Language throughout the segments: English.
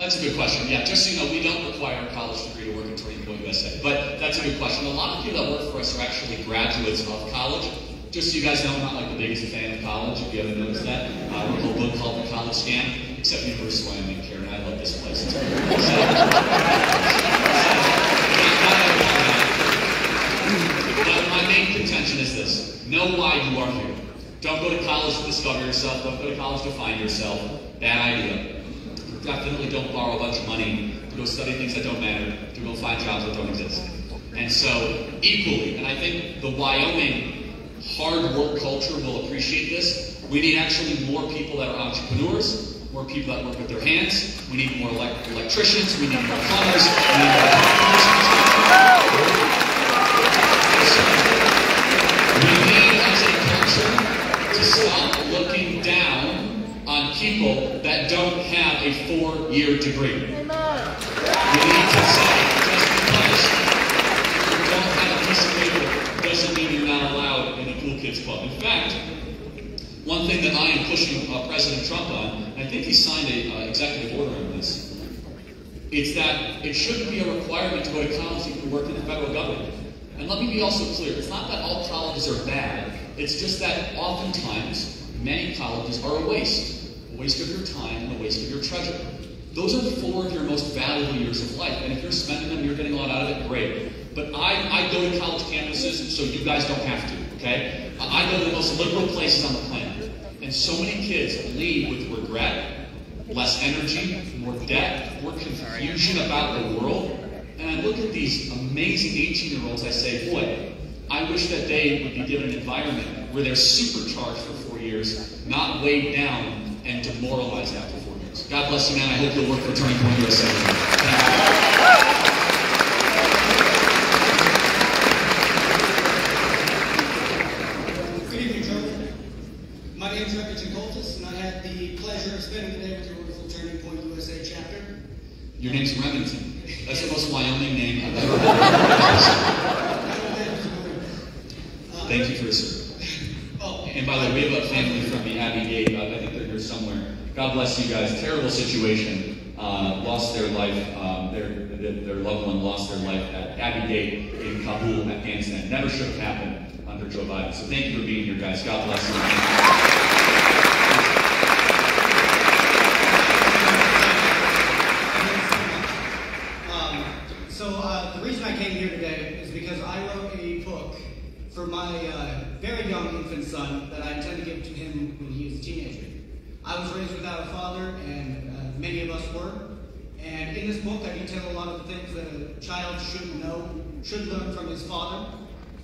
That's a good question. Yeah, just so you know, we don't require a college degree to work at Turning Point USA. But that's a good question. A lot of people that work for us are actually graduates of college. Just so you guys know, I'm not like the biggest fan of college, if you haven't noticed that. I wrote a whole book called The College Scam, except University of Wyoming, Karen. I love this place. It's great. My main contention is this. Know why you are here. Don't go to college to discover yourself. Don't go to college to find yourself. Bad idea. Definitely don't borrow a bunch of money to go study things that don't matter, to go find jobs that don't exist. And so, equally, and I think the Wyoming hard work culture will appreciate this, we need actually more people that are entrepreneurs, more people that work with their hands, we need more electricians, we need more plumbers, we need more electricians. We need, as a culture, to stop looking down on people that don't have a 4-year degree. We need to say, just because you don't have a piece of paper doesn't mean you're not allowed in the Cool Kids Club. In fact, one thing that I am pushing President Trump on, and I think he signed an executive order on this, it's that it shouldn't be a requirement to go to college if you work in the federal government. And let me be also clear, it's not that all colleges are bad, it's just that oftentimes many colleges are a waste of your time and a waste of your treasure. Those are 4 of your most valuable years of life, and if you're spending them, you're getting a lot out of it, great. But I go to college campuses, so you guys don't have to, okay? I go to the most liberal places on the planet, and so many kids leave with regret, less energy, more debt, more confusion about the world. And I look at these amazing 18-year-olds, I say, boy, I wish that they would be given an environment where they're supercharged for 4 years, not weighed down and demoralized after 4 years. God bless you, man. I hope you'll work for Turning Point USA. Good evening, Charlie. My name is Remington Coltis, and I had the pleasure of spending the day with your wonderful Turning Point USA chapter. Your name's Remington. That's the most Wyoming name I've ever heard. Thank you for your service. And by the way, we have a family from the Abbey Gate. I think they're here somewhere. God bless you guys. Terrible situation. Lost their life. Their loved one lost their life at Abbey Gate in Kabul, Afghanistan. Never should have happened under Joe Biden. So thank you for being here, guys. God bless you. The reason I came here today is because I wrote a book for my very young infant son that I intend to give to him when he is a teenager. I was raised without a father, and many of us were. And in this book, I detail a lot of the things that a child should learn from his father.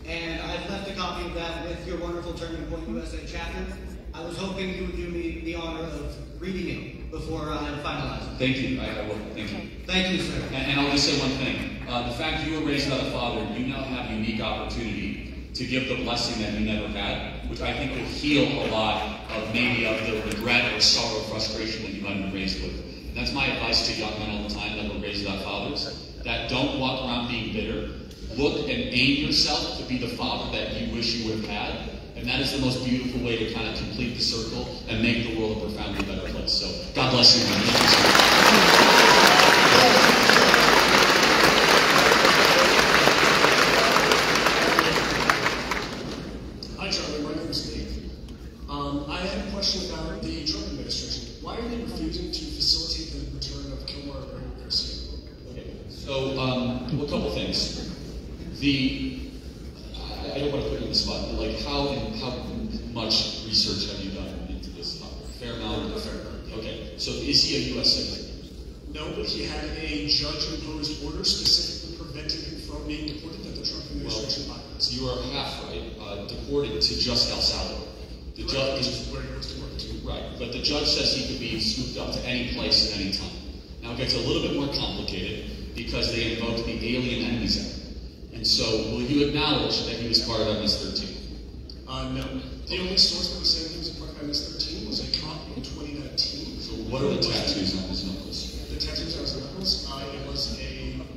And I've left a copy of that with your wonderful Turning Point USA chapter. I was hoping you would do me the honor of reading it before I finalize it. Thank you. I will. Thank you. Thank you, sir. And I'll just say one thing. The fact you were raised without a father, you now have a unique opportunity to give the blessing that you never had, which I think will heal a lot of maybe of the regret or sorrow or frustration that you might have been raised with. And that's my advice to young men all the time that were raised without fathers, that don't walk around being bitter. Look and aim yourself to be the father that you wish you would have had. And that is the most beautiful way to kind of complete the circle and make the world a profoundly better place. So, God bless you, man. Hi, Charlie. My name is Dave. I had a question about the Trump administration. Why are they refusing to facilitate the return of Kilmore and Garcia? Okay. So, a couple things. I don't want to put you on the spot, but like how much research have you done into this topic? Fair amount? A fair amount. Okay. So is he a U.S. citizen? No, but he had a judge-imposed order specifically preventing him from being deported that the Trump administration violates. You are half right. Deported to just El Salvador. The judge is where he was deported to. Right, but the judge says he could be swooped up to any place at any time. Now it gets a little bit more complicated because they invoked the Alien Enemies Act. And so, will you acknowledge that he was part of MS-13? No. The only source that was saying he was a part of MS-13 was a copy in 2019. So what are the tattoos on his knuckles? The tattoos on his knuckles, it was a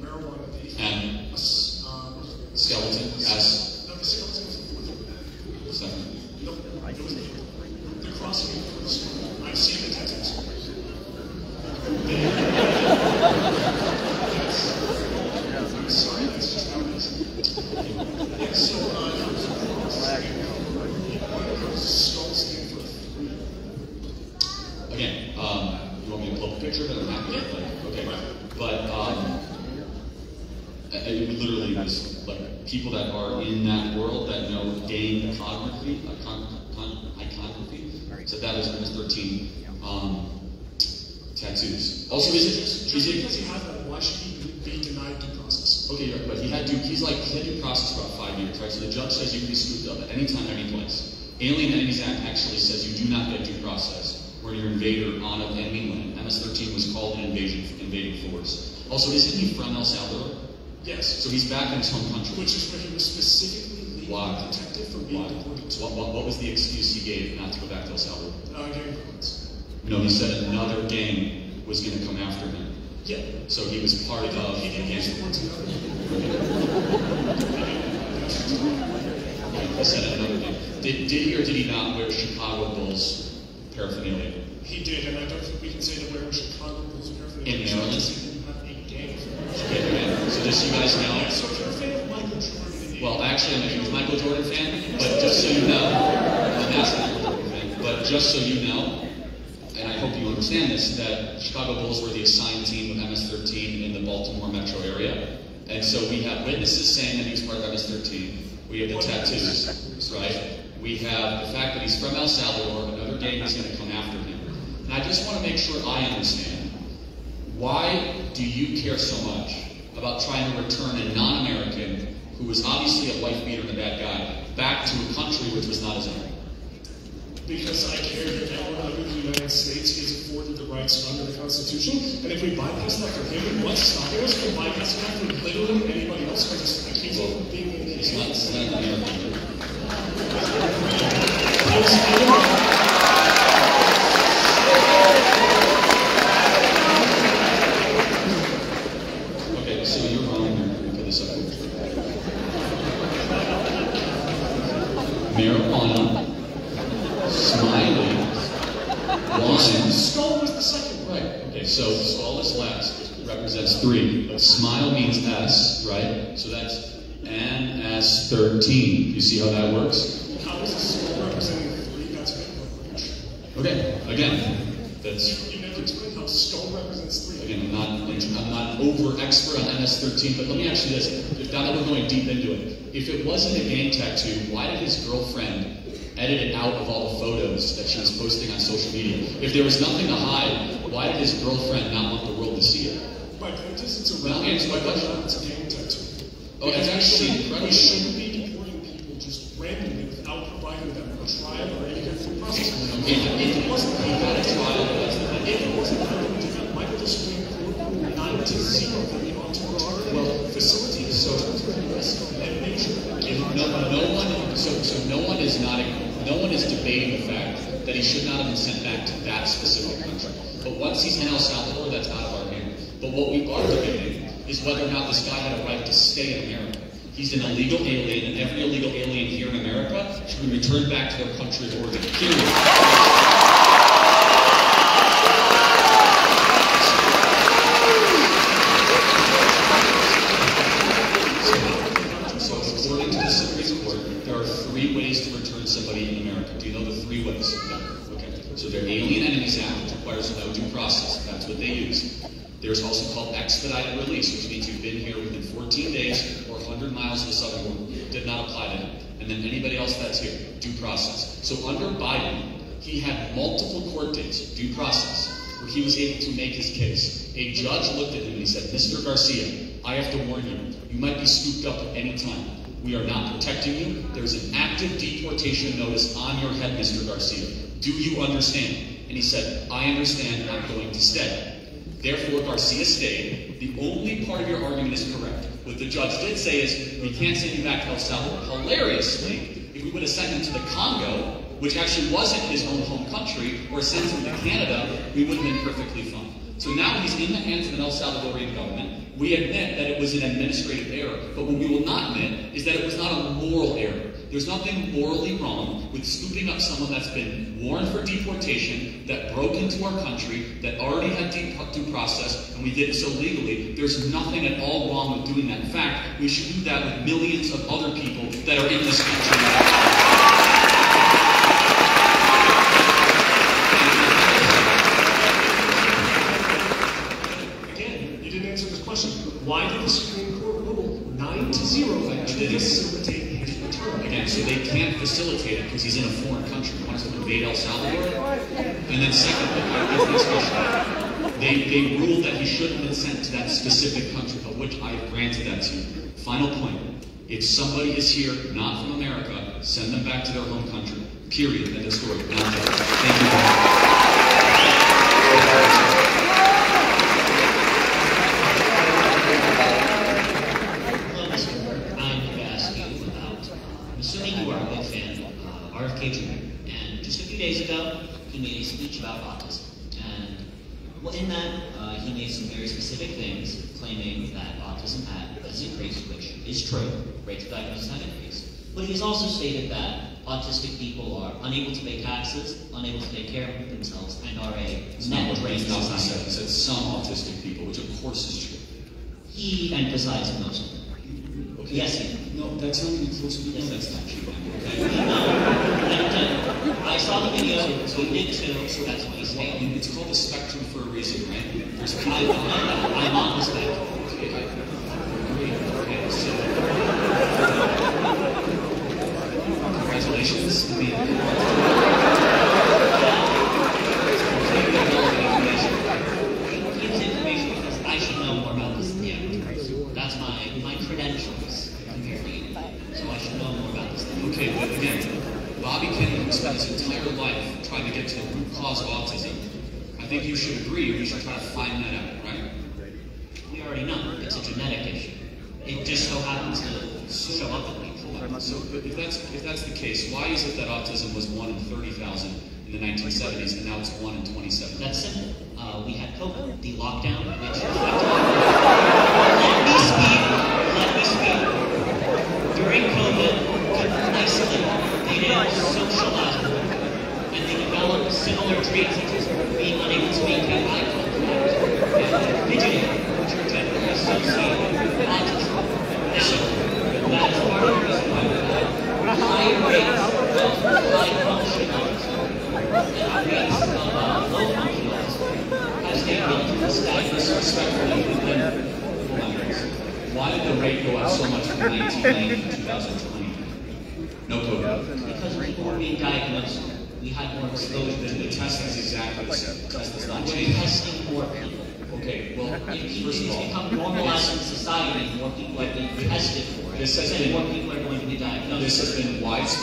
marijuana vape. And skeleton? S? No, the skeleton was the fourth one. Second? Nope. It was the crossing was. I've seen the tattoos. It literally was like people that are in that world that know gang iconography, said that was MS-13 tattoos. Also, is it? Because he had that, why should he be denied due process? Okay, right, but he had due process for about 5 years, right? So the judge says you can be scooped up at any time, any place. Alien Enemies Act actually says you do not get due process when you're an invader on an enemy land. MS-13 was called an invading force. Also, isn't he from El Salvador? Yes. So he's back in his home country. Which is where he was specifically legally protected from being deported to. What was the excuse he gave not to go back to El Salvador? Gang violence. No, he said another gang was going to come after him. Yeah. So he was part of He didn't use the word together. He said another gang. Did he or did he not wear Chicago Bulls paraphernalia? He did, and I don't think we can say that wearing Chicago Bulls paraphernalia. In Maryland? He didn't have a gang. Okay, so just so you guys know. So if you're a fan of Michael Jordan. Well, actually, I'm a huge Michael Jordan fan, but just so you know, I'm a massive Michael Jordan fan, but just so you know, and I hope you understand this, that Chicago Bulls were the assigned team of MS-13 in the Baltimore metro area. And so we have witnesses saying that he was part of MS-13. We have the tattoos, right? We have the fact that he's from El Salvador, another gang is going to come after him. And I just want to make sure I understand, why do you care so much about trying to return a non-American, who was obviously a wife beater and a bad guy, back to a country which was not his own? Because I care that everyone under the United States is afforded the rights under the Constitution, and if we bypass that for him, what's stopping us from bypassing that for literally anybody else by just accusing him of being in the It's not an American. Okay, so you're wrong here. Let me put this up. Marijuana, smiley, wine. Skull was the second. Right. Okay, so skull is last. It represents 3. But smile means S, right? So that's MS-13. You see how that works? How is a skull representing 3? That's good. Okay, again, that's... You never explained how skull represents 3. Again, I'm not over-expert on MS-13, but let me ask you this. Now that we're going deep into it, if it wasn't a gang tattoo, why did his girlfriend edit it out of all the photos that she was posting on social media? If there was nothing to hide, why did his girlfriend not want the world to see it? By practice, it's a Well, answer my question. It's a gang tattoo. Oh, it's actually incredible. We shouldn't be deporting people just randomly without providing them a trial or any kind of process. If it wasn't He had a trial, that's the thing. if it wasn't for them to have Michael the Supreme Court 9-0 coming onto our facilities, so and make sure that no one is debating the fact that he should not have been sent back to that specific country. But once he's in El Salvador, that's out of our hands. But what we are debating is whether or not this guy had a right to stay in America. He's an illegal alien, and every illegal alien here in America should be returned back to their country of origin. Period. According to the Supreme Court, there are 3 ways to return somebody in America. Do you know the 3 ways? Okay. So their Alien Enemies Act, which requires no due process. That's what they use. There's also called expedited release, which means you've been here within 14 days or 100 miles of the southern border. Did not apply to him. And then anybody else that's here, due process. So under Biden, he had multiple court dates, due process, where he was able to make his case. A judge looked at him and he said, Mr. Garcia, I have to warn you, you might be scooped up at any time. We are not protecting you. There's an active deportation notice on your head, Mr. Garcia. Do you understand? And he said, I understand, I'm going to stay. Therefore, Garcia stayed. The only part of your argument is correct. What the judge did say is, we can't send you back to El Salvador. Hilariously, if we would have sent him to the Congo, which actually wasn't his own home country, or sent him to Canada, we would have been perfectly fine. So now he's in the hands of an El Salvadorian government. We admit that it was an administrative error, but what we will not admit is that it was not a moral error. There's nothing morally wrong with scooping up someone that's been warned for deportation, that broke into our country, that already had due process, and we did it so legally. There's nothing at all wrong with doing that. In fact, we should do that with millions of other people that are in this country. Why did the Supreme Court rule 9-0 to facilitate his return. Again, so they can't facilitate it because he's in a foreign country. He wants to invade El Salvador. And then secondly, next question. They ruled that he shouldn't have been sent to that specific country, of which I have granted that to you. Final point. If somebody is here, not from America, send them back to their home country. Period. End of story. Thank you. Assuming you are a big fan of RFK Jr., and just a few days ago, he made a speech about autism. And in that, he made some very specific things, claiming that autism has increased, which is true. Rates of diagnosis have increased. But he has also stated that autistic people are unable to pay taxes, unable to take care of themselves, and are a net drain to society. He said some autistic people, which of course is true. He emphasized most of them. Okay. Yes, he did. No, that's not even close to Yes, that's not true. I saw the video, so he did too, so that's what he's saying. It's called the spectrum for a reason, right? There's people. I'm on the spectrum. Okay, so congratulations. I He gives information because I should know more about this than the average person. That's my credentials compared to you. So I should know more about this than you. Okay, but again, Bobby Kennedy spent his entire life trying to get to the root cause of autism. I think you should agree we should try to find that out, right? We already know it's a genetic issue. It just so happens to show up in people. So if that's the case, why is it that autism was 1 in 30,000 in the 1970s and now it's 1 in 27? That's simple. We had COVID, the lockdown, which let me speak. During COVID, people isolated, they didn't socialize, and they developed similar traits such as being unable to maintain eye contact, fidgeting, which are generally associated with autism. Now, that is part of the reason why we have higher rates of high function autism and rates of low function autism as they get into the status. Respectfully, why did the rate go up so much from 1990 to 2020? No COVID. Because people were being diagnosed. We had more exposure. The test is exactly the same. The test does not We're change. testing more people. Okay, well, If first of it's all, become normalized in society, more people are being tested for it, This has and been- more people are going to be diagnosed. this has been widespread.